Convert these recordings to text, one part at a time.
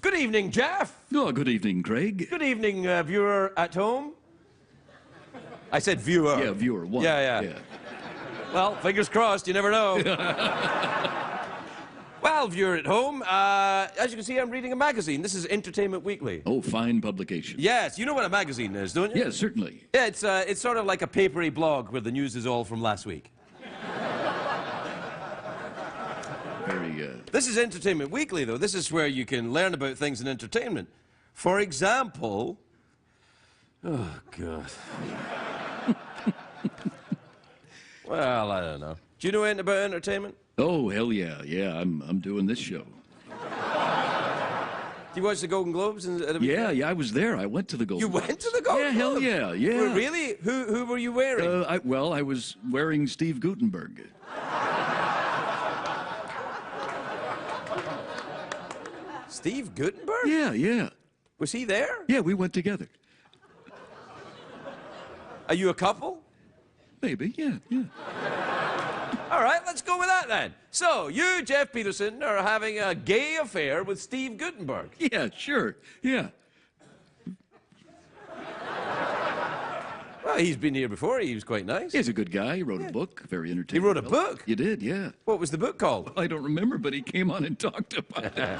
Good evening, Jeff. Oh, good evening, Craig. Good evening, viewer at home. I said viewer. Yeah, viewer. One. Yeah. Well, fingers crossed, you never know. Well, viewer at home, as you can see, I'm reading a magazine. This is Entertainment Weekly. Oh, fine publication. Yes, you know what a magazine is, don't you? Yes, certainly. Yeah, it's sort of like a papery blog where the news is all from last week. This is Entertainment Weekly, though. This is where you can learn about things in entertainment. For example... Oh, God. Well, I don't know. Do you know anything about entertainment? Oh, hell yeah. Yeah, I'm doing this show. Do you watch the Golden Globes? Yeah, I was there. I went to the Golden Globes. You went to the Golden Globes? Yeah, hell yeah. Well, really? Who were you wearing? I was wearing Steve Guttenberg. Steve Guttenberg? Yeah. Was he there? Yeah, we went together. Are you a couple? Maybe, yeah. All right, let's go with that then. So, you, Jeff Peterson, are having a gay affair with Steve Guttenberg. Yeah, sure, yeah. Well, he's been here before. He was quite nice. He's a good guy. He wrote a book, very entertaining. He wrote a book? You did, yeah. What was the book called? I don't remember, but he came on and talked about it.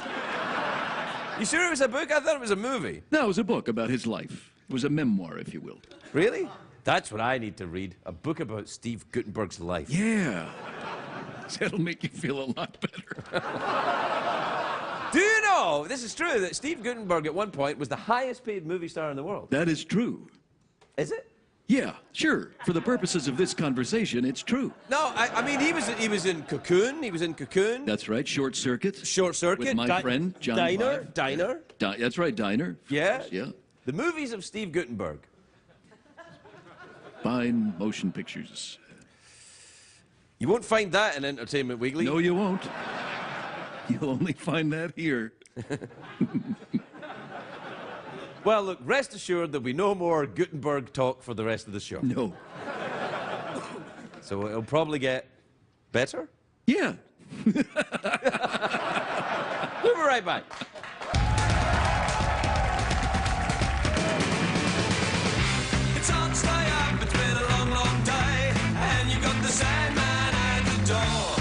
You sure it was a book? I thought it was a movie. No, it was a book about his life. It was a memoir, if you will. Really? That's what I need to read. A book about Steve Guttenberg's life. Yeah. That'll make you feel a lot better. Do you know, this is true, that Steve Guttenberg at one point was the highest paid movie star in the world? That is true. Is it? Yeah, sure. For the purposes of this conversation, it's true. No, I mean, he was in Cocoon. He was in Cocoon. That's right, Short Circuit. Short Circuit. With my friend, John Diner. That's right, Diner. Yeah? Course, yeah. The movies of Steve Guttenberg. Fine motion pictures. You won't find that in Entertainment Weekly. No, you won't. You'll only find that here. Well, look, rest assured there'll be no more Guttenberg talk for the rest of the show. No. So it'll probably get better? Yeah. We'll be right back. It's hard to stay up, it's been a long, long day, and you've got the Sandman at the door.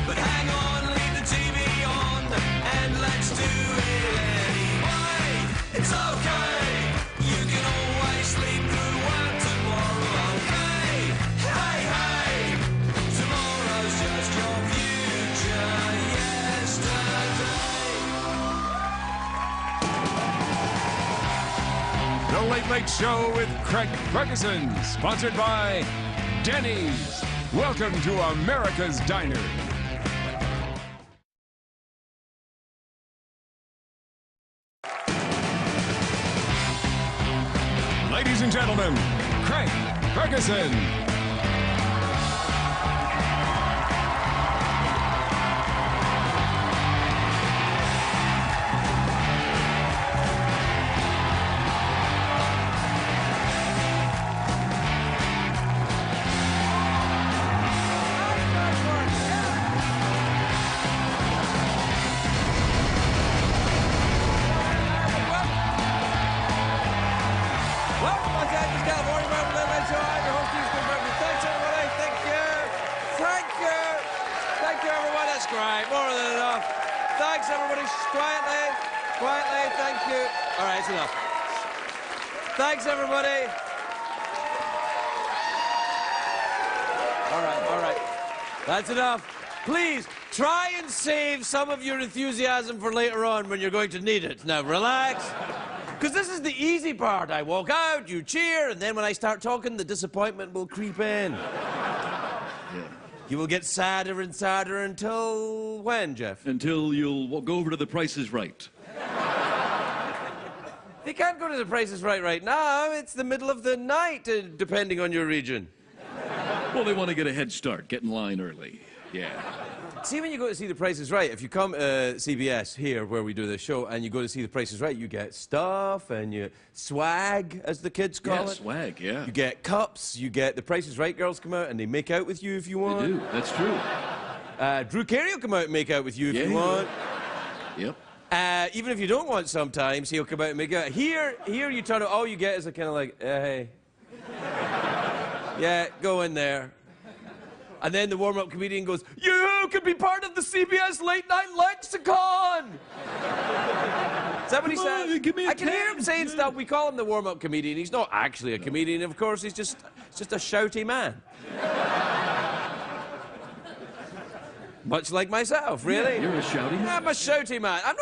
But hang on, leave the TV on, and let's do it anyway. It's okay, you can always sleep through work tomorrow, okay? Hey, tomorrow's just your future yesterday. The Late Late Show with Craig Ferguson, sponsored by Denny's. Welcome to America's Diner. Ladies and gentlemen, Craig Ferguson. Welcome, Los Angeles, California. Welcome to the Late Show. I'm your host, Steve Guttenberg. Thanks, everybody. Thank you. Thank you, everyone. That's great. More than enough. Thanks, everybody. Quietly. Thank you. All right, it's enough. Thanks, everybody. All right. That's enough. Please, try and save some of your enthusiasm for later on when you're going to need it. Now, relax. Because this is the easy part. I walk out, you cheer, and then when I start talking, the disappointment will creep in. Yeah. You will get sadder and sadder until when, Jeff? Until you'll go over to The Price is Right. You can't go to the Price is right now. It's the middle of the night, depending on your region. Well, they want to get a head start, get in line early. Yeah. See, when you go to see The Price is Right, if you come to CBS here, where we do this show, and you go to see The Price is Right, you get stuff and you swag, as the kids call it. Swag, yeah. You get cups, you get The Price is Right girls come out and they make out with you if you want. They do, that's true. Drew Carey will come out and make out with you if you want. Yep. Even if you don't want sometimes, he'll come out and make it. Here you turn it, all you get is a kind of like, hey. Yeah, go in there. And then the warm-up comedian goes, you could be part of the CBS Late Night Lexicon! Is that what he says? Give me a I can hear him saying stuff. We call him the warm-up comedian. He's not actually a comedian, of course. He's just a shouty man. Much like myself, really. Yeah, you're a shouty man. I'm a shouty man. I'm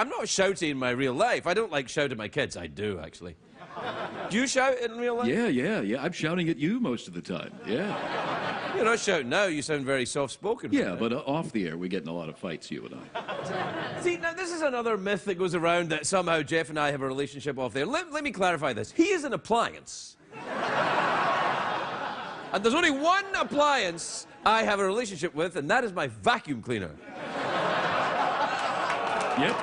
not shouty in my real life. I don't like shout at my kids. I do, actually. Do you shout in real life? Yeah. I'm shouting at you most of the time. Yeah. You're not shouting now. You sound very soft-spoken. Yeah, but off the air, we get in a lot of fights, you and I. See, now this is another myth that goes around that somehow Jeff and I have a relationship off there. Let me clarify this. He is an appliance. And there's only one appliance I have a relationship with, and that is my vacuum cleaner. Yep.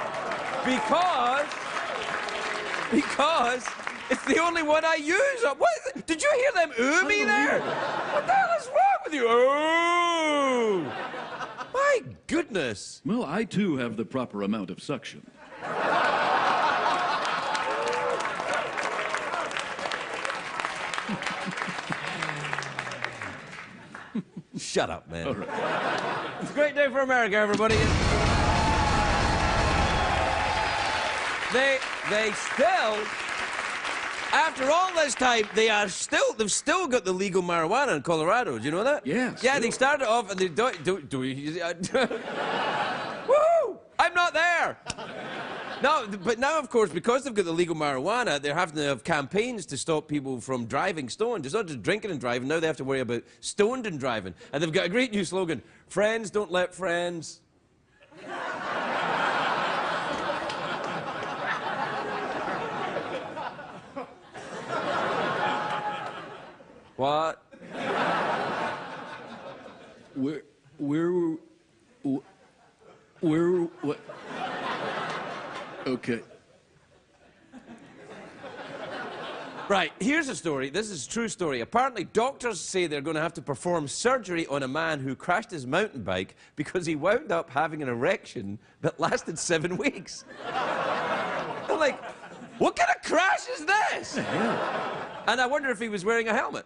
Because it's the only one I use. What? Did you hear them ooh me there? What the hell is wrong with you? Oh! My goodness. Well, I too have the proper amount of suction. Shut up, man. All right. It's a great day for America, everybody. They still, after all this time, they've still got the legal marijuana in Colorado. Do you know that? Yes. Yeah, they started off and they woo! I'm not there. No, but now, of course, because they've got the legal marijuana, they're having to have campaigns to stop people from driving stoned. It's not just drinking and driving. Now they have to worry about stoned and driving. And they've got a great new slogan, friends don't let friends. What? What? Okay. Right, here's a story. This is a true story. Apparently, doctors say they're going to have to perform surgery on a man who crashed his mountain bike because he wound up having an erection that lasted 7 weeks. I'm like, what kind of crash is this? And I wonder if he was wearing a helmet.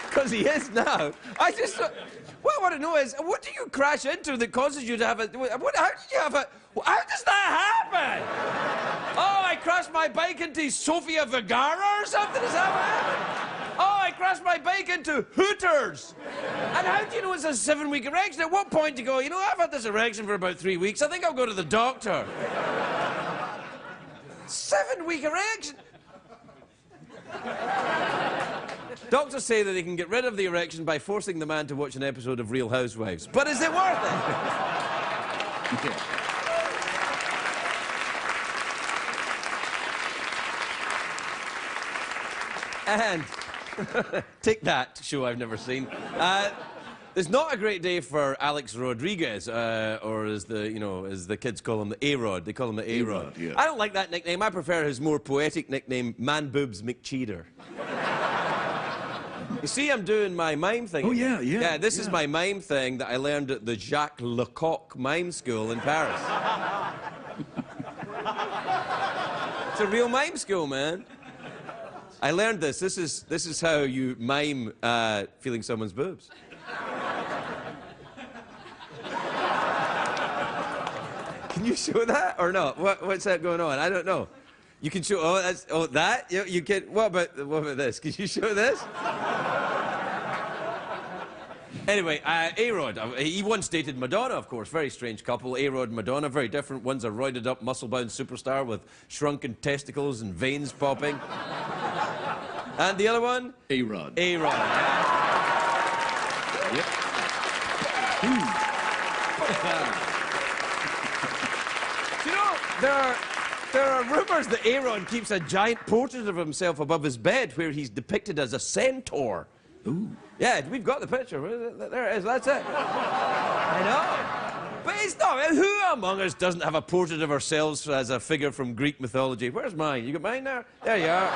Because he is now. What I want to know is, what do you crash into that causes you to have a... How did you have a... How does that happen? Oh, I crashed my bike into Sofia Vergara or something? Is that what happened? Oh, I crashed my bike into Hooters. And how do you know it's a 7-week erection? At what point do you go, you know, I've had this erection for about 3 weeks. I think I'll go to the doctor. 7-week erection? Doctors say that they can get rid of the erection by forcing the man to watch an episode of Real Housewives. But is it worth it? And take that show I've never seen. It's not a great day for Alex Rodriguez, or as the kids call him, the A-Rod. They call him the A-Rod. Yeah. I don't like that nickname. I prefer his more poetic nickname, Man Boobs McCheater. You see, I'm doing my mime thing. Oh, yeah. Yeah, this is my mime thing that I learned at the Jacques Lecoq Mime School in Paris. It's a real mime school, man. I learned this. This is how you mime feeling someone's boobs. Can you show that or not? What's that going on? I don't know. You can show. That. You can. What about this? Can you show this? Anyway, A-Rod, he once dated Madonna, of course. Very strange couple. A-Rod and Madonna, very different. One's a roided-up, muscle-bound superstar with shrunken testicles and veins popping. And the other one? A-Rod. A-Rod. Yep. Do you know, there are rumors that A-Rod keeps a giant portrait of himself above his bed where he's depicted as a centaur. Ooh. Yeah, we've got the picture. There it is, that's it. I know. But it's not. Who among us doesn't have a portrait of ourselves as a figure from Greek mythology? Where's mine? You got mine there? There you are.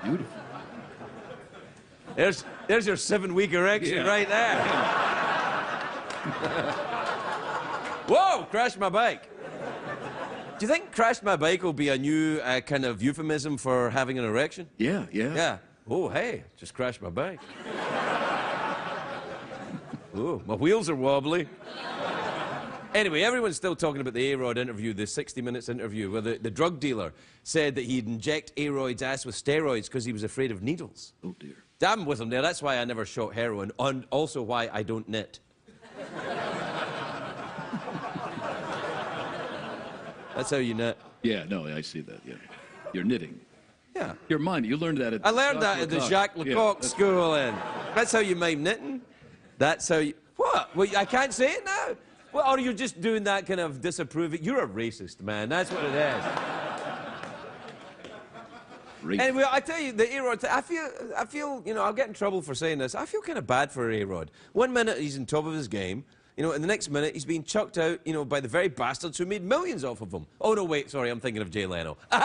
Beautiful. There's your 7-week erection right there. Whoa, crashed my bike. Do you think crashed my bike will be a new kind of euphemism for having an erection? Yeah. Yeah. Oh, hey, just crashed my bike. Oh, my wheels are wobbly. Anyway, everyone's still talking about the A-Rod interview, the 60 Minutes interview, where the drug dealer said that he'd inject A-Rod's ass with steroids because he was afraid of needles. Oh, dear. Damn with him there. That's why I never shot heroin, and also why I don't knit. That's how you knit. Yeah, no, I see that, yeah. You're knitting. Yeah. You're mine. You learned that at I learned that at the Jacques Lecoq school, and that's how you mime knitting. That's how you... What? Well, I can't say it now? Well, or you're just doing that kind of disapproving... You're a racist, man. That's what it is. Anyway, I tell you, the A-Rod... I feel, you know, I'll get in trouble for saying this. I feel kind of bad for A-Rod. One minute he's on top of his game, you know, and the next minute he's being chucked out, you know, by the very bastards who made millions off of him. Oh, no, wait, sorry, I'm thinking of Jay Leno. See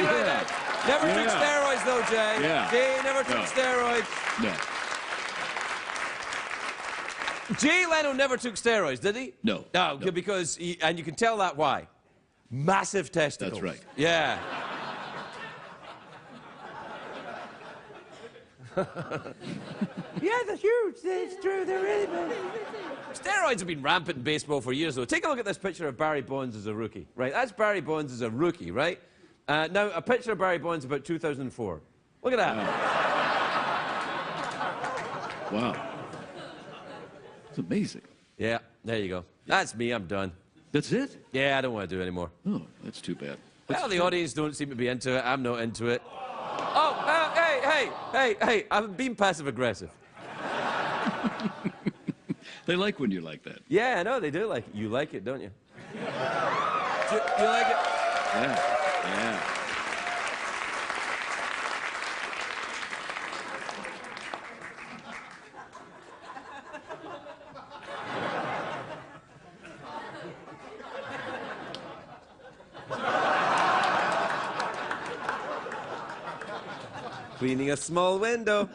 what I did? Never took steroids, though, Jay. Yeah. Jay never took steroids. No. Jay Leno never took steroids, did he? No. No, No. because, and you can tell that why. Massive testicles. That's right. Yeah. Yeah, they're huge. It's true. They're really big. Steroids have been rampant in baseball for years, though. Take a look at this picture of Barry Bonds as a rookie, right? That's Barry Bonds as a rookie, right? Now, a picture of Barry Bonds about 2004. Look at that. Wow. It's amazing. Yeah, there you go. That's me. I'm done. That's it? Yeah, I don't want to do it anymore. Oh, that's too bad. Well, the audience don't seem to be into it. I'm not into it. Oh, hey, I'm being passive-aggressive. They like when you're like that. Yeah, I know, they do like it. You like it, don't you? Do you like it? Yeah. Yeah. Cleaning a small window.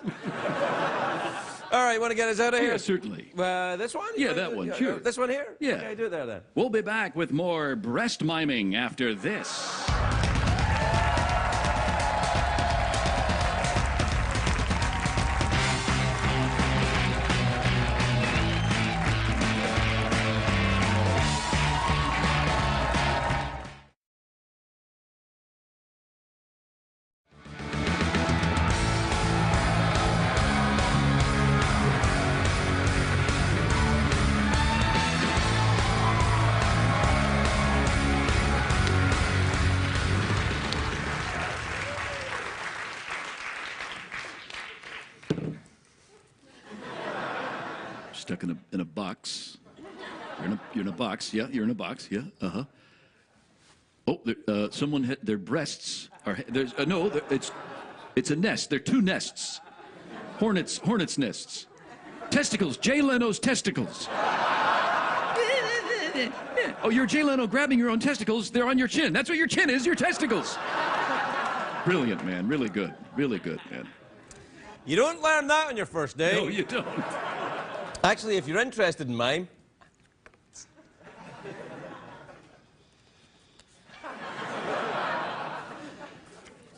All right, want to get us out of here? Yeah, certainly. This one? Yeah, that one, sure. This one here? Yeah. Okay, do it there then. We'll be back with more breast miming after this. Stuck in a box. You're in a box. Yeah, you're in a box. Yeah. Uh-huh. Oh, someone had their breasts are there's no. It's a nest. They're two nests. Hornets nests. Testicles. Jay Leno's testicles. Oh, you're Jay Leno grabbing your own testicles. They're on your chin. That's what your chin is. Your testicles. Brilliant, man. Really good. Really good, man. You don't learn that on your first day. No, you don't. Actually, if you're interested in mine...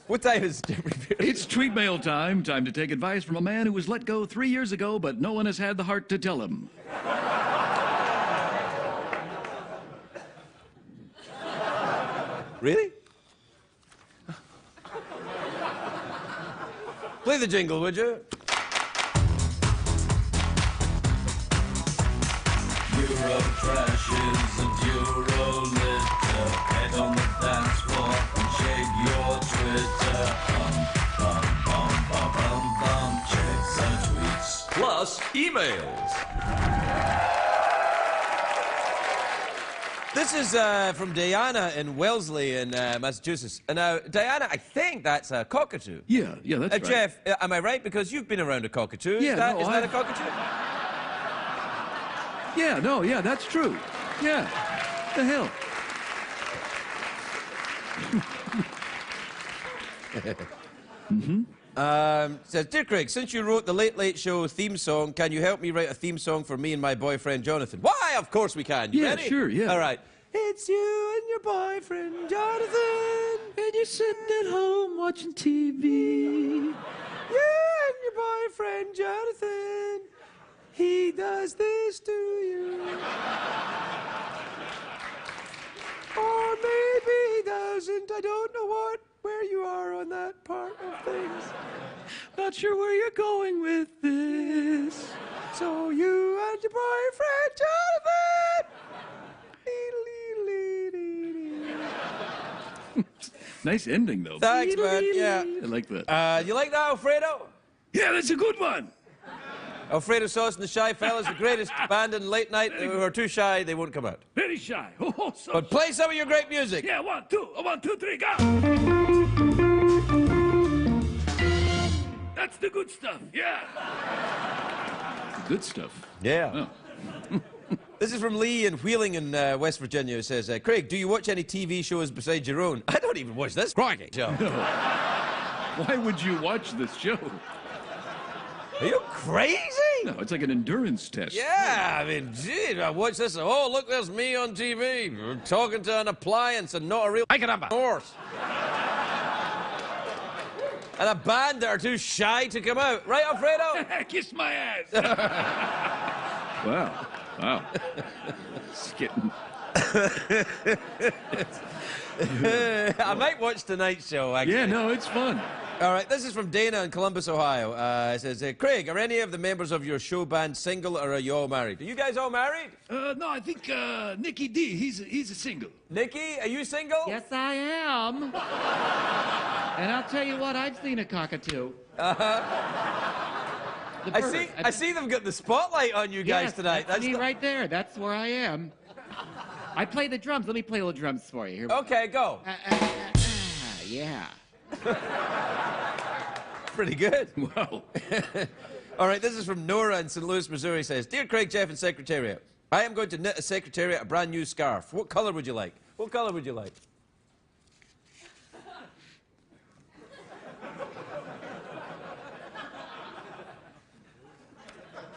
What time is it? It's tweet mail time. Time to take advice from a man who was let go 3 years ago, but no one has had the heart to tell him. Really? Play the jingle, would you? Euro trash is a Euro litter. Head on the dance floor and shake your Twitter. Bum, bum, bum, bum, bum, bum. Check the tweets. Plus emails. This is from Diana in Wellesley in Massachusetts. And now, Diana, I think that's a cockatoo. Yeah, that's right. Jeff, am I right? Because you've been around a cockatoo. Yeah, is that, no, is that a cockatoo? Yeah, no, yeah, that's true. Yeah. The hell? Says, Dear Craig, since you wrote the Late Late Show theme song, can you help me write a theme song for me and my boyfriend, Jonathan? Why, of course we can. You Yeah, ready? sure, yeah. All right. It's you and your boyfriend, Jonathan. And you're sitting at home watching TV. You and your boyfriend, Jonathan. He does this to you. Or maybe he doesn't. I don't know where you are on that part of things. Not sure where you're going with this. So you and your boyfriend, Jonathan. Nice ending, though. Thanks, man. Yeah. I like that. You like that, Alfredo? Yeah, that's a good one. Alfredo Sauce and the Shy Fellas, the greatest band in late night who are too shy, they won't come out. Very shy. Oh, so But play some of your great music. yeah, 1, 2, 1, 2, 3, go. That's the good stuff. Yeah. Good stuff. Yeah. Oh. This is from Lee in Wheeling in West Virginia, who says, Craig, do you watch any TV shows besides your own? I don't even watch this crikey show. Why would you watch this show? Are you crazy? No, it's like an endurance test. Yeah, I mean, gee, I watch this. Oh, look, there's me on TV. We're talking to an appliance and not a real horse. And a band that are too shy to come out. Right, Alfredo? Kiss my ass. Wow. Wow. It's getting... I might watch tonight's show, actually. Yeah, no, it's fun. All right, this is from Dana in Columbus, Ohio. It says, Craig, are any of the members of your show band single or are you all married? Are you guys all married? No, I think Nicky D, he's a single. Nikki, are you single? Yes, I am. And I'll tell you what, I've seen a cockatoo. I see them got the spotlight on you guys Yes, tonight. That's me right there. That's where I am. I play the drums. Let me play a little drums for you. Here we go. Okay, go. Yeah. Pretty good. Wow. All right, this is from Nora in St. Louis, Missouri. Says, Dear Craig, Jeff, and Secretariat, I am going to knit a Secretariat a brand new scarf. What color would you like? What color would you like?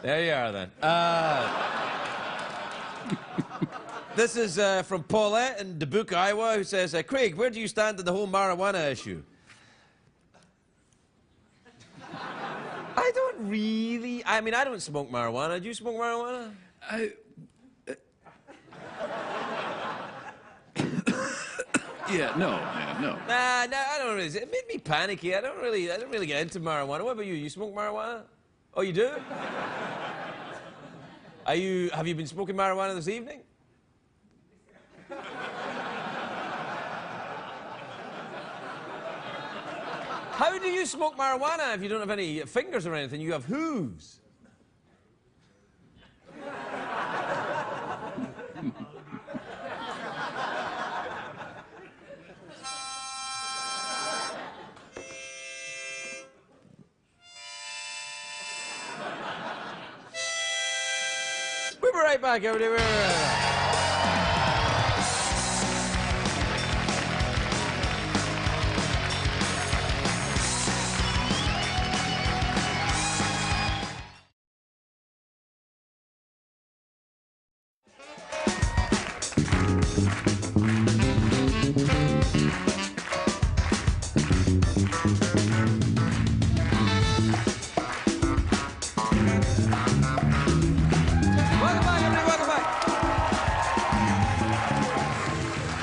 There you are, then. This is from Paulette in Dubuque, Iowa, who says, Craig, where do you stand on the whole marijuana issue? I don't really... I mean, I don't smoke marijuana. Do you smoke marijuana? Yeah, no, man, no. Nah, I don't really... It made me panicky. I don't really get into marijuana. What about you? You smoke marijuana? Oh, you do? Have you been smoking marijuana this evening? How do you smoke marijuana if you don't have any fingers or anything? You have hooves. We'll be right back, everybody. We'll be right back.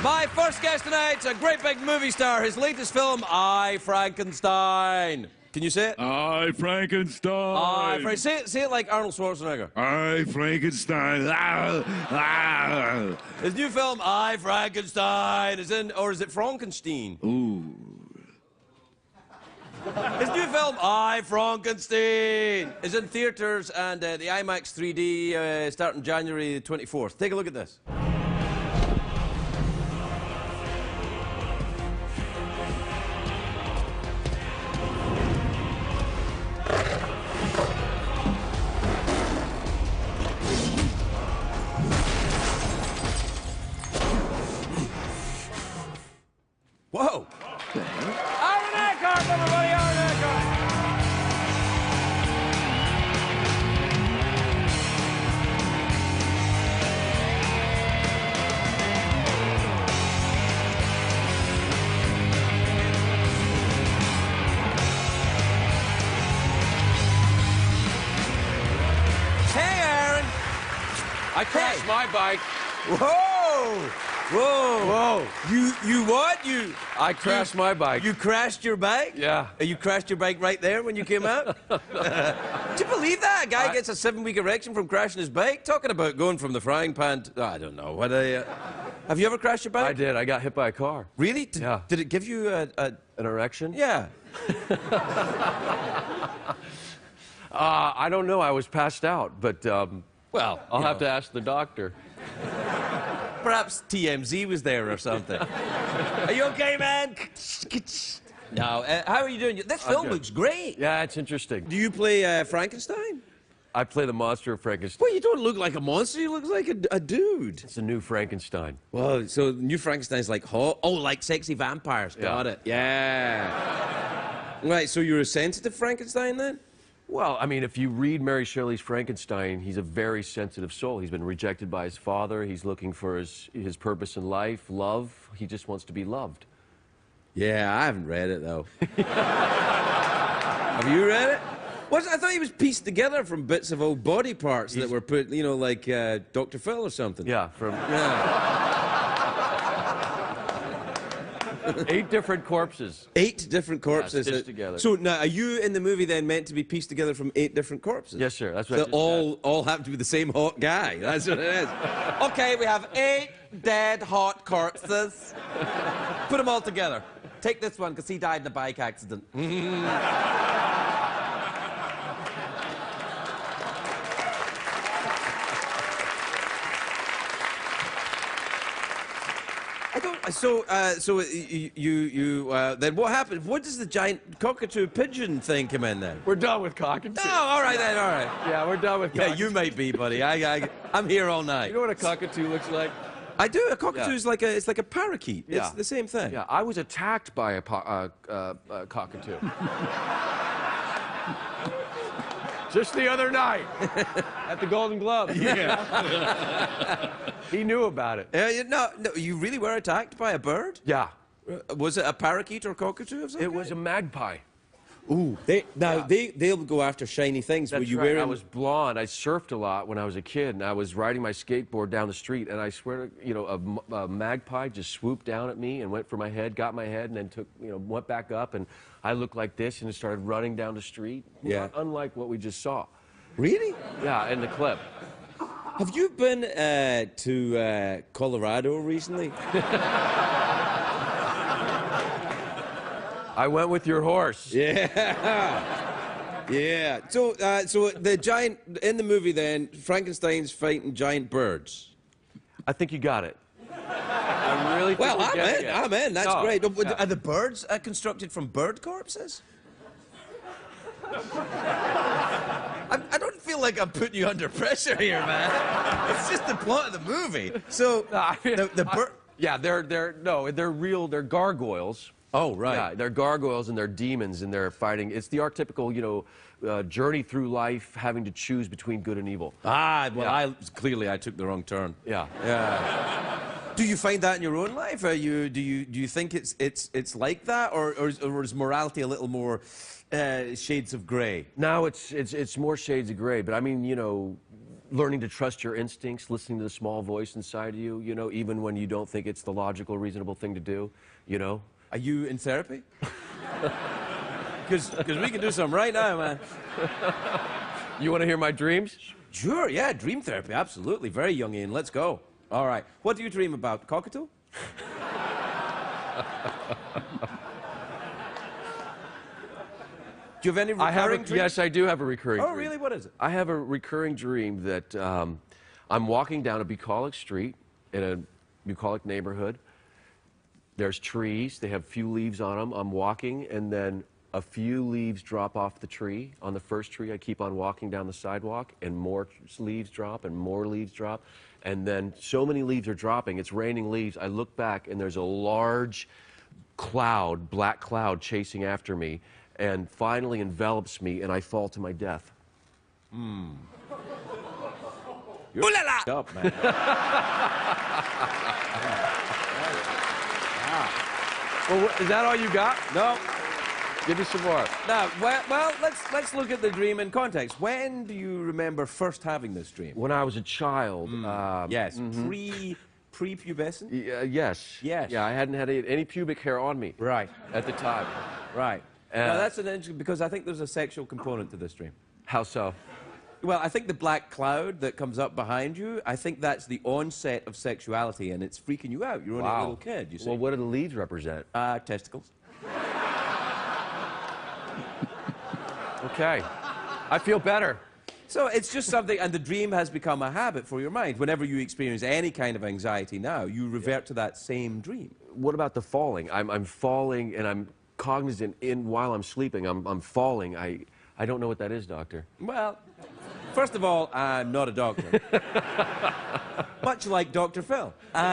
My first guest tonight's a great big movie star. His latest film, I, Frankenstein. Can you say it? I, Frankenstein. Say it like Arnold Schwarzenegger. I, Frankenstein. His new film, I, Frankenstein, is in, or is it Frankenstein? Ooh. His new film, I, Frankenstein, is in theaters and the IMAX 3D starting January 24th. Take a look at this. Whoa! Aaron Eckhart, everybody, Aaron Eckhart! I crashed my bike. Whoa! Whoa! You what? I crashed my bike. You crashed your bike? Yeah. You crashed your bike right there when you came out? Do you believe that? A guy gets a 7-week erection from crashing his bike? Talking about going from the frying pan to... I don't know. Have you ever crashed your bike? I did. I got hit by a car. Really? Yeah. Did it give you An erection? Yeah. I don't know. I was passed out, but Well, I'll have to ask the doctor. Perhaps TMZ was there or something. Are you okay, man? No. How are you doing? This film good. looks great. Yeah, it's interesting. Do you play Frankenstein? I play the monster of Frankenstein. Well, you don't look like a monster. You look like a dude. It's a new Frankenstein. Well, so New Frankenstein's like hot. Oh, like sexy vampires. Got it. Yeah. Right, so you're a sensitive Frankenstein then? Well, I mean, if you read Mary Shelley's Frankenstein, he's a very sensitive soul. He's been rejected by his father. He's looking for his purpose in life, love. He just wants to be loved. Yeah, I haven't read it though. Have you read it? I thought he was pieced together from bits of old body parts that were put, you know, like Dr. Phil or something. Yeah, from Yeah. 8 different corpses. 8 different corpses. stitched together. So now, are you in the movie then meant to be pieced together from 8 different corpses? Yes, sir. That's what I So just all happen to be the same hot guy. That's what it is. Okay, we have 8 dead hot corpses. Put them all together. Take this one because he died in a bike accident. I don't. So then what happened? What does the giant cockatoo pigeon thing come in then? We're done with cockatoo. Oh, all right then, all right. Yeah, we're done with Yeah, cockatoo. you might be, buddy. I'm here all night. You know what a cockatoo looks like? I do. A cockatoo Yeah. is like a parakeet. Yeah. It's the same thing. Yeah, I was attacked by a cockatoo. Just the other night at the Golden Globe. Yeah. He knew about it. No, you really were attacked by a bird? Yeah. Was it a parakeet or cockatoo or something? It was a magpie. Ooh. They'll go after shiny things. That's Were you right. wearing? I was blonde. I surfed a lot when I was a kid, and I was riding my skateboard down the street, and I swear, you know, a magpie just swooped down at me and went for my head, got my head, and then went back up, and I looked like this, and it started running down the street. Yeah. Not unlike what we just saw. Really? Yeah, in the clip. Have you been to Colorado recently? I went with your horse. Yeah. Yeah. So the giant in the movie then, Frankenstein's fighting giant birds. I think you got it. I really think Well, we're getting it. I'm in. That's No, great. yeah. Are the birds constructed from bird corpses? I don't feel like I'm putting you under pressure here, man. It's just the plot of the movie. So the bird. Yeah, they're real. They're gargoyles. Oh, right. Yeah, they're gargoyles and they're demons and they're fighting. It's the archetypical, journey through life, having to choose between good and evil. Ah, well, Yeah. clearly I took the wrong turn. Yeah. Yeah. Do you find that in your own life? Do you think it's like that, or is morality a little more shades of grey? Now it's more shades of gray, but I mean, learning to trust your instincts, listening to the small voice inside of you, even when you don't think it's the logical, reasonable thing to do, Are you in therapy? Because we can do some right now, man. You want to hear my dreams? Sure, yeah, dream therapy, absolutely. Very young Ian, let's go. All right, what do you dream about? Cockatoo? Do you have any recurring dreams? Yes, I do have a recurring dream. Oh, really? What is it? I have a recurring dream that I'm walking down a bucolic street in a bucolic neighborhood. There's trees. They have few leaves on them. I'm walking, and then a few leaves drop off the tree. On the first tree, I keep on walking down the sidewalk, and more leaves drop, and more leaves drop. And then so many leaves are dropping. It's raining leaves. I look back, and there's a large cloud, black cloud, chasing after me, and finally envelops me, and I fall to my death. Ooh la la! Up, man. Well, is that all you got? No. Give me some more. Now, well, let's look at the dream in context. When do you remember first having this dream? When I was a child. Yes, pre-pubescent? Yes. Yes. Yeah, I hadn't had any pubic hair on me. Right. At the time. Right. Now, that's an interesting, because I think there's a sexual component to this dream. How so? Well, I think the black cloud that comes up behind you, I think that's the onset of sexuality, and it's freaking you out. You're only a little kid, you see. Well, what do the leaves represent? Testicles. Okay. I feel better. So it's just something, and the dream has become a habit for your mind. Whenever you experience any kind of anxiety now, you revert to that same dream. What about the falling? I'm falling, and I'm cognizant while I'm sleeping. I'm falling. I don't know what that is, doctor. Well, first of all, I'm not a doctor. Much like Dr. Phil. And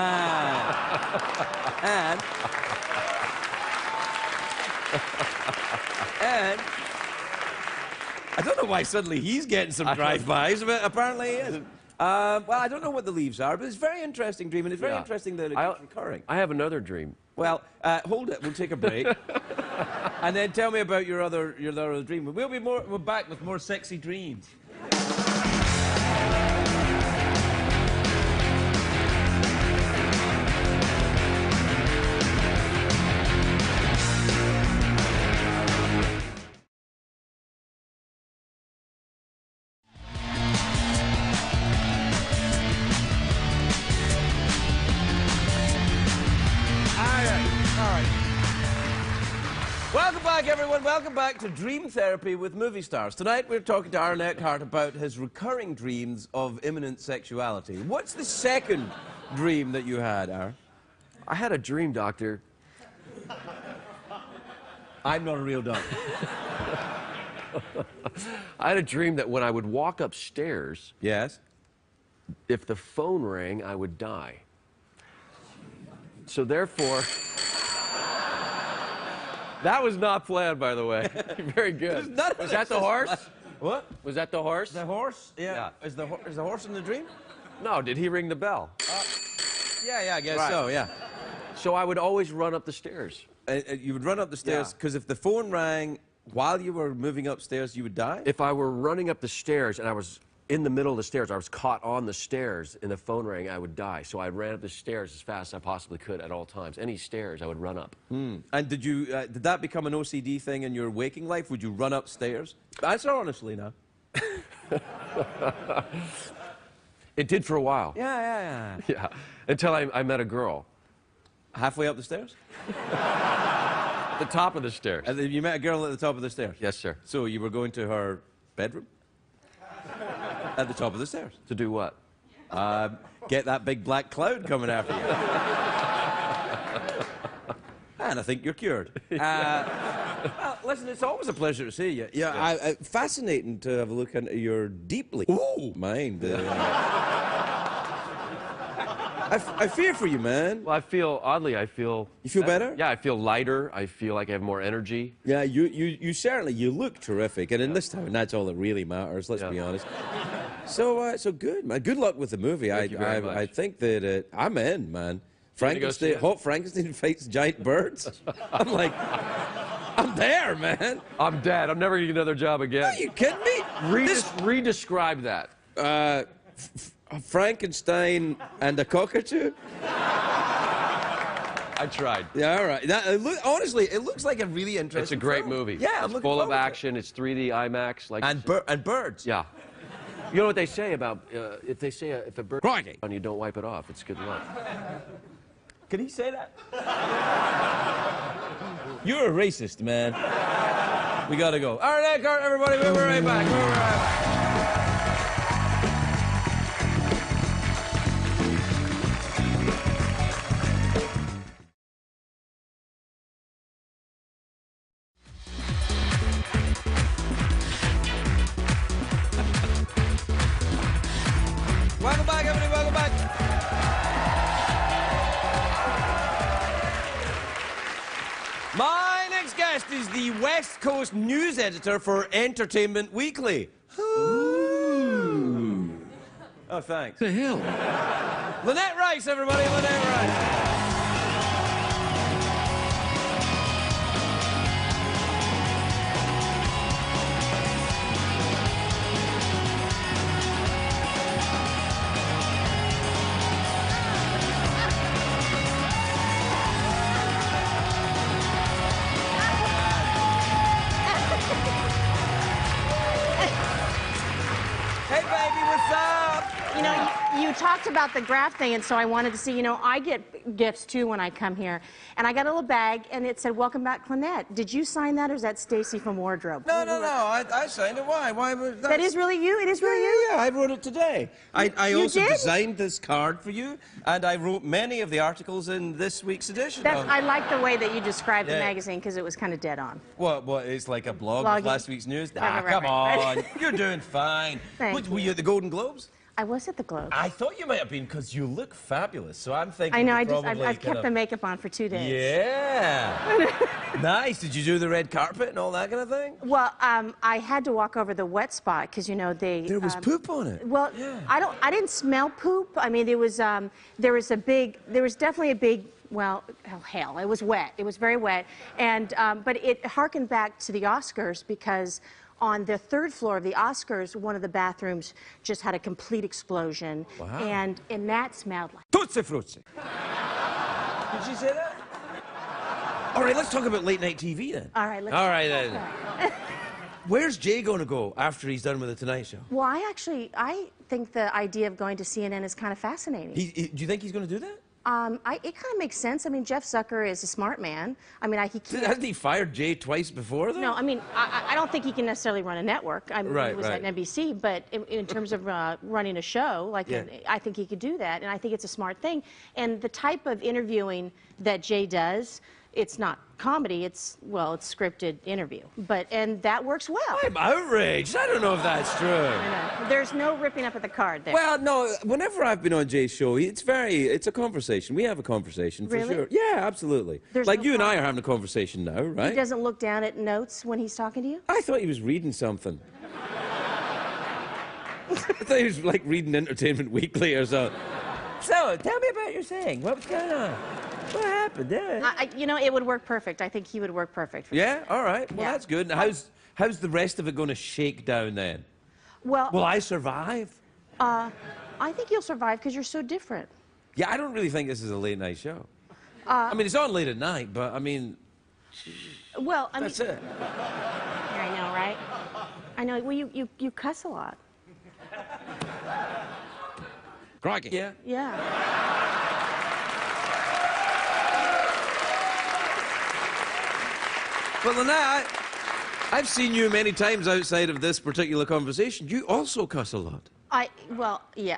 I don't know why suddenly he's getting some drive-bys, but apparently he isn't. Well, I don't know what the leaves are, but it's a very interesting dream, and it's very interesting that it keeps recurring. I have another dream. Well, hold it. We'll take a break. And then tell me about your other dream. We're back with more sexy dreams. Welcome back, everyone. Welcome back to Dream Therapy with Movie Stars. Tonight, we're talking to Aaron Eckhart about his recurring dreams of imminent sexuality. What's the second dream that you had, Aaron? I had a dream, doctor. I'm not a real doctor. I had a dream that when I would walk upstairs, Yes? if the phone rang, I would die. So therefore... That was not planned, by the way. Very good. Was that the horse? What? Was that the horse? The horse? Yeah. Is the horse in the dream? No, did he ring the bell? Yeah, I guess so, yeah. So I would always run up the stairs. You would run up the stairs, because if the phone rang while you were moving upstairs, you would die? If I were running up the stairs and I was in the middle of the stairs, I was caught on the stairs and the phone rang, I would die. So I ran up the stairs as fast as I possibly could at all times. Any stairs, I would run up. And did that become an OCD thing in your waking life? Would you run upstairs? Answer honestly now. It did for a while. Yeah. Yeah, until I met a girl. Halfway up the stairs? At the top of the stairs. And then you met a girl at the top of the stairs? Yes, sir. So you were going to her bedroom? At the top of the stairs. To do what? Get that big black cloud coming after you. And I think you're cured. Well, listen, it's always a pleasure to see you. Yeah, fascinating to have a look into your deeply mind. I fear for you, man. Well, oddly, I feel... You feel better? Yeah, I feel lighter. I feel like I have more energy. Yeah, you certainly, you look terrific. And in this town, that's all that really matters, let's be honest. So good, man. Good luck with the movie. Thank you very much. I think that I'm in, man. Frankenstein, Hot Frankenstein fights giant birds. I'm like, I'm there, man. I'm dead. I'm never going to get another job again. Are you kidding me? Re-describe that. Frankenstein and a cockatoo? I tried. Yeah, all right. Honestly, it looks like a really interesting It's a great film. movie. Yeah, I'm it's looking full of forward to it. action. It's 3D IMAX. Like And birds. Yeah. You know what they say about if a bird Crikey. on you, don't wipe it off. It's good luck. Can he say that? You're a racist, man. We gotta go. All right, Eckhart, everybody, we'll be right back. We'll be right back. Welcome back, everybody, welcome back. My next guest is the West Coast news editor for Entertainment Weekly. Ooh. Oh, thanks. The hell? Lynette Rice, everybody, Lynette Rice. talked about the graph thing, and so I wanted to see, you know, I get gifts too when I come here. And I got a little bag, and it said, "Welcome back, Clonette." Did you sign that, or is that Stacy from Wardrobe? No. I signed it. Why? That is really you? It is really you? Yeah, I wrote it today. I You also did? designed this card for you, and I wrote many of the articles in this week's edition. I like the way that you described the Yeah. magazine, because it was kind of dead on. What, it's like a blog of Blogging. last week's news? Right, right, Come right. on. You're doing fine. Thank Were you at the Golden Globes? I was at the Globe. I thought you might have been, because you look fabulous. So I'm thinking I know, you probably I've kept the makeup on for 2 days. Yeah. Nice. Did you do the red carpet and all that kind of thing? Well, I had to walk over the wet spot, because, you know, There was poop on it. Well, Yeah. I didn't smell poop. I mean, there was definitely a big, well, hell, it was wet. It was very wet. And, but it harkened back to the Oscars, because on the third floor of the Oscars, one of the bathrooms just had a complete explosion. Wow. And that smelled like... Tootsie Frutti. Did she say that? All right, let's talk about late night TV then. All right, let's... All right, then. Where's Jay going to go after he's done with The Tonight Show? Well, I think the idea of going to CNN is kind of fascinating. Do you think he's going to do that? It kind of makes sense. I mean, Jeff Zucker is a smart man. I mean, he can't... Hasn't he fired Jay twice before, though? No, I mean, I don't think he can necessarily run a network. I mean, Right, he was right. at NBC, but in terms of running a show, like, Yeah. I think he could do that, and I think it's a smart thing. And the type of interviewing that Jay does, it's not comedy, it's scripted interview. And that works well. I'm outraged. I don't know if that's true. I know. There's no ripping up at the card there. Well, no, whenever I've been on Jay's show, it's a conversation. We have a conversation, for Really? sure. Yeah, absolutely. There's like no you and I problem. are having a conversation now, right? He doesn't look down at notes when he's talking to you? I thought he was reading something. I thought he was like reading Entertainment Weekly or something. So, tell me about your thing. What was going on? What happened there? You know, it would work perfect. I think he would work perfect for Yeah, all right. Well, Yeah. that's good. Now, how's the rest of it going to shake down then? Well, Will I survive? I think you'll survive because you're so different. Yeah, I don't really think this is a late night show. I mean, it's on late at night, but I mean, Well, I that's mean, it. I know, right? I know. Well, you cuss a lot. Crikey. Yeah. Yeah. Well, Lynette, I've seen you many times outside of this particular conversation. You also cuss a lot. Yeah.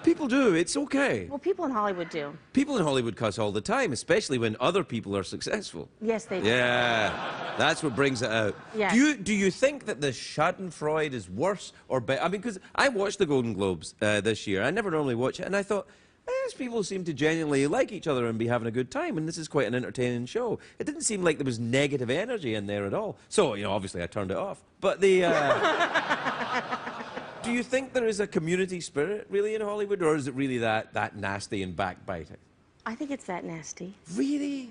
People do. It's okay. Well, people in Hollywood do. People in Hollywood cuss all the time, especially when other people are successful. Yes, they do. Yeah, that's what brings it out. Yes. Do you think that the Schadenfreude is worse or better? I mean, because I watched the Golden Globes this year. I never normally watch it, and I thought, these people seem to genuinely like each other and be having a good time, and this is quite an entertaining show. It didn't seem like there was negative energy in there at all. So, you know, obviously I turned it off. But the... Do you think there is a community spirit really in Hollywood, or is it really that nasty and backbiting? I think it's that nasty. Really?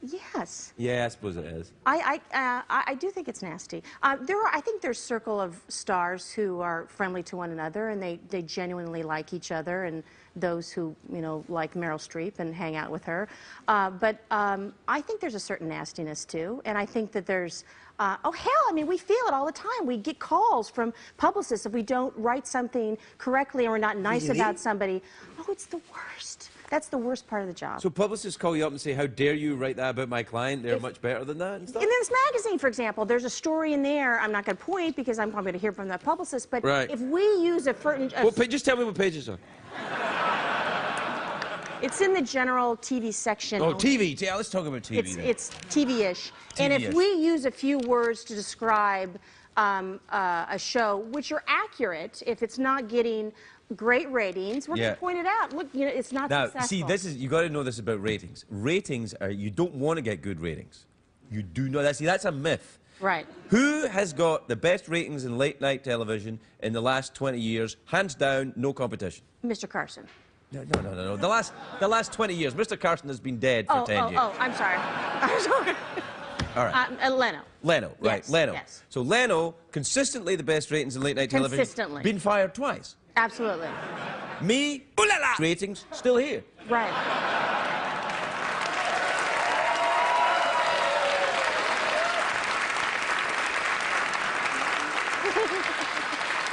Yes. Yeah, I suppose it is. I do think it's nasty. I think there's a circle of stars who are friendly to one another, and they genuinely like each other, and those who, you know, like Meryl Streep and hang out with her. But I think there's a certain nastiness, too, and I think that there's... oh, hell, I mean, we feel it all the time. We get calls from publicists if we don't write something correctly or we're not nice Really? about somebody. Oh, it's the worst. That's the worst part of the job. So publicists call you up and say, how dare you write that about my client? They're much better than that and stuff? In this magazine, for example, there's a story in there. I'm not going to point because I'm probably going to hear from that publicist, but Right. if we use a certain... Just tell me what page it's on. It's in the general TV section. Oh, TV. Yeah, let's talk about TV then. It's TV-ish. And if TV-ish. we use a few words to describe a show, which are accurate, if it's not getting great ratings, we're going Yeah. to point it out. Look, you know, it's not Now, successful. see, you got to know this about ratings. Ratings are, you don't want to get good ratings. You do not. See, that's a myth. Right. Who has got the best ratings in late night television in the last 20 years? Hands down, no competition. Mr. Carson. No. The last 20 years. Mr. Carson has been dead for 10 years. Oh, I'm sorry. I'm sorry. All right. Leno. Leno, right, Yes, Leno. yes. So Leno, consistently the best ratings in late night television. Consistently. Been fired twice. Absolutely. Me, ooh la la, ratings, still here. Right.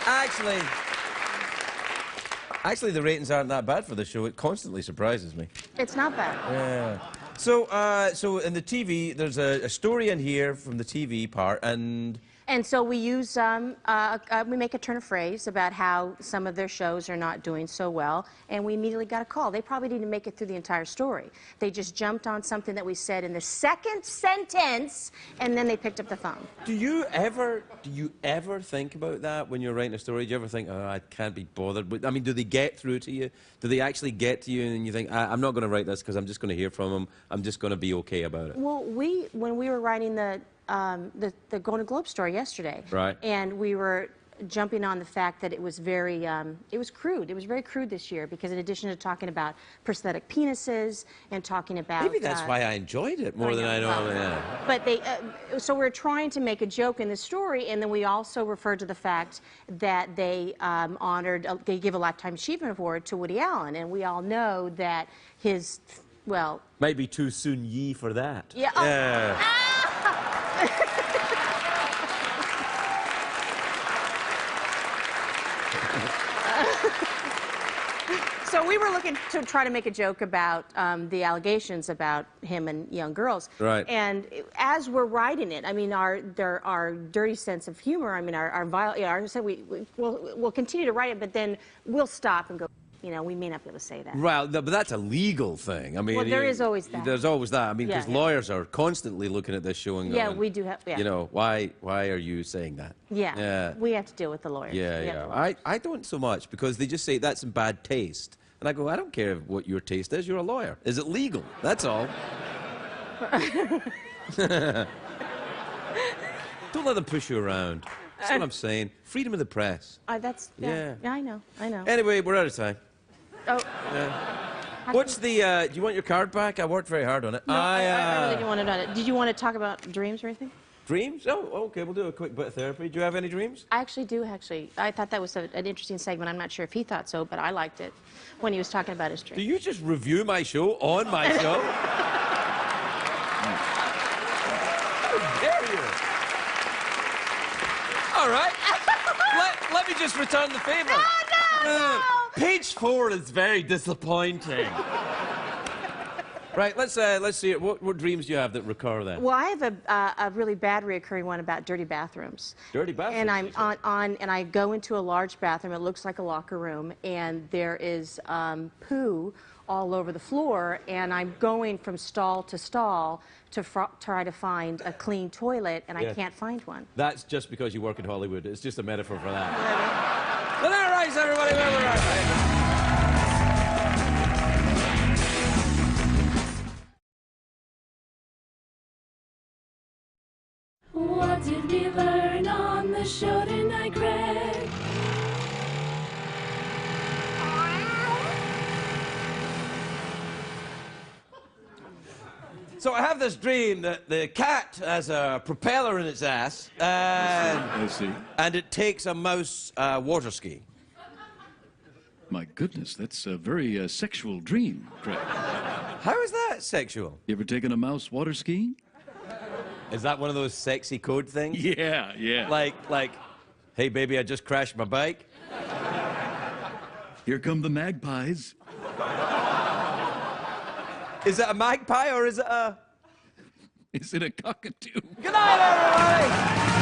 Actually, Actually, the ratings aren't that bad for the show. It constantly surprises me. It's not bad. Yeah. So in the TV, there's a story in here from the TV part, and so we use, we make a turn of phrase about how some of their shows are not doing so well, and we immediately got a call. They probably didn't make it through the entire story. They just jumped on something that we said in the second sentence, and then they picked up the phone. do you ever think about that when you're writing a story? Do you ever think, oh, I can't be bothered? But, I mean, do they get through to you? Do they actually get to you, and you think, I'm not going to write this because I'm just going to hear from them. I'm just going to be okay about it. Well, when we were writing the Golden Globe story yesterday, right, and we were jumping on the fact that it was very, it was crude. It was very crude this year because in addition to talking about prosthetic penises and talking about... Maybe that's why I enjoyed it more than I normally am. But so we're trying to make a joke in the story, and then we also referred to the fact that they they give a Lifetime Achievement Award to Woody Allen, and we all know that his, well... Might be too soon ye for that. Yeah. Oh. So we were looking to try to make a joke about the allegations about him and young girls. Right. And as we're writing it, I mean, our dirty sense of humor, I mean, we'll continue to write it, but then we'll stop and go, you know, we may not be able to say that. Right, but that's a legal thing. I mean, well, there is always that. There's always that. I mean, because Yeah, yeah. lawyers are constantly looking at this show and going, Yeah, we do have. Yeah. you know, why are you saying that? Yeah. Yeah. We have to deal with the lawyers. Yeah, We have yeah. the lawyers. I don't so much because they just say that's in bad taste. And I go, I don't care what your taste is. You're a lawyer. Is it legal? That's all. Don't let them push you around. That's what I'm saying. Freedom of the press. Yeah, I know. Anyway, we're out of time. Oh. What's the, do you want your card back? I worked very hard on it. No, I really didn't want to do it. Did you want to talk about dreams or anything? Dreams? Oh, okay, we'll do a quick bit of therapy. Do you have any dreams? I actually do, actually. I thought that was an interesting segment. I'm not sure if he thought so, but I liked it when he was talking about his dreams. Do you just review my show on my show? How dare you? All right. Let me just return the favor. No! Page 4 is very disappointing. Right, let's see it. What dreams do you have that recur then? Well, I have a really bad reoccurring one about dirty bathrooms. Dirty bathrooms? And I'm and I go into a large bathroom. It looks like a locker room, and there is poo all over the floor. And I'm going from stall to stall to try to find a clean toilet, and I can't find one. That's just because you work in Hollywood. It's just a metaphor for that. Well, all right, everybody. We're all right. What did we learn on the show tonight, Greg? So I have this dream that the cat has a propeller in its ass, and I see. And it takes a mouse water ski. My goodness, that's a very sexual dream, Craig. How is that sexual? You ever taken a mouse water skiing? Is that one of those sexy code things? Yeah, yeah. Like, hey, baby, I just crashed my bike. Here come the magpies. Is it a magpie or is it a... Is it a cockatoo? Good night, everybody!